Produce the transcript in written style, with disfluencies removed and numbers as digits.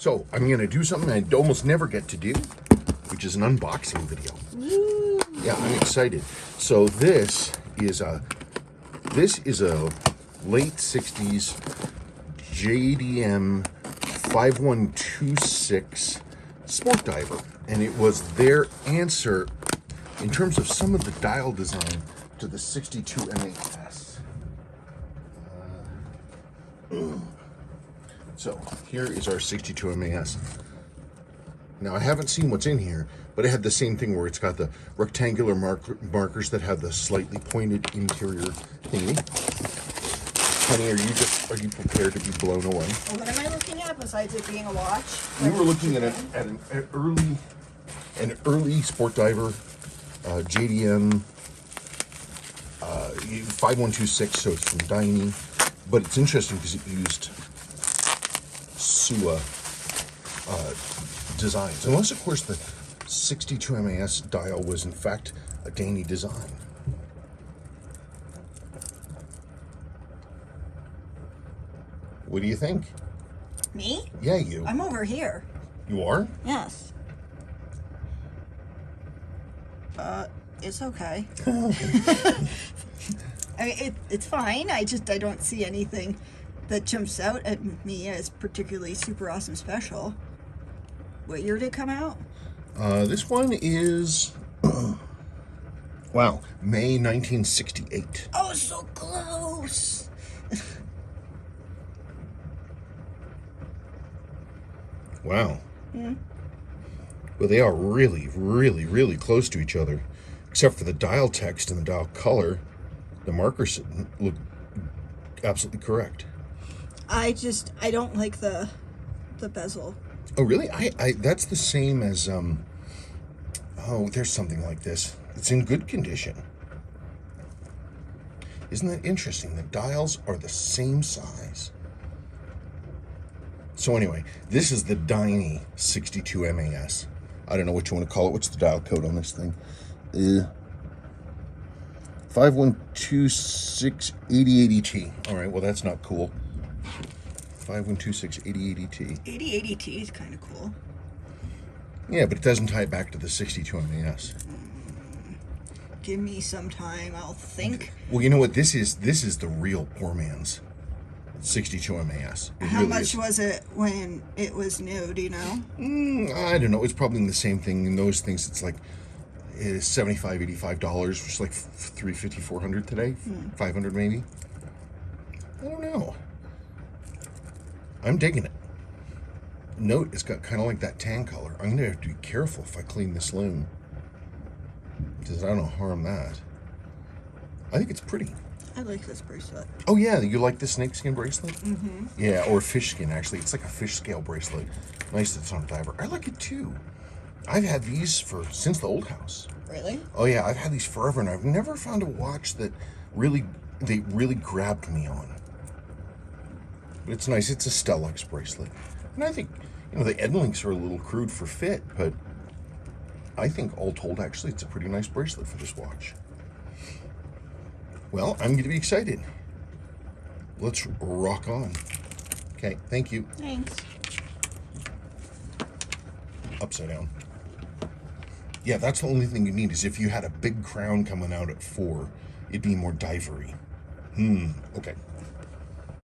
So I'm gonna do something I almost never get to do, which is an unboxing video. Woo. Yeah, I'm excited. So this is a late 60s JDM 5126 sport diver, and it was their answer in terms of some of the dial design to the 62 MAS. So here is our 62 MAS. Now I haven't seen what's in here, but it had the same thing where it's got the rectangular markers that have the slightly pointed interior thingy. Honey, are you prepared to be blown away? Well, what am I looking at besides it being a watch? We were looking at an early sport diver, JDM 5126, so it's from Daini, but it's interesting because it used Sua designs, unless of course the 62 MAS dial was in fact a Daini design. What do you think? Me? Yeah, you. I'm over here. You are? Yes. It's okay. I mean, it's fine. I don't see anything that jumps out at me as particularly super awesome special. What year did it come out? This one is, wow, May 1968. Oh, so close. Wow. Yeah. Well, they are really, really, really close to each other. Except for the dial text and the dial color, the markers look absolutely correct. I don't like the bezel. Oh, really? I that's the same as, oh, there's something like this. It's in good condition. Isn't that interesting? The dials are the same size. So anyway, this is the Daini 62 MAS. I don't know what you want to call it. What's the dial code on this thing? 51268080T. All right, well, that's not cool. 51268080T. 8080T is kind of cool. Yeah, but it doesn't tie it back to the 62 MAS. Give me some time, I'll think. Well, you know what? This is the real poor man's 62 MAS. How much was it when it was new? Do you know? I don't know. It's probably the same thing. In those things, it's like $75, $85, which is like $350, $400 today. $500 maybe. I don't know. I'm digging it. Note, it's got kind of like that tan color. I'm gonna have to be careful if I clean this loom, because I don't want to harm that. I think it's pretty. I like this bracelet. Oh yeah, you like the snakeskin bracelet? Mm-hmm. Yeah, or fish skin actually. It's like a fish scale bracelet. Nice that it's on a diver. I like it too. I've had these since the old house. Really? Oh yeah, I've had these forever, and I've never found a watch that really grabbed me on. But it's nice. It's a Stellux bracelet, and I think the end links are a little crude for fit, but I think all told, actually, it's a pretty nice bracelet for this watch. Well, I'm going to be excited. Let's rock on. Okay, thank you. Thanks. Upside down. Yeah, that's the only thing you need, is if you had a big crown coming out at 4, it'd be more divery. Okay.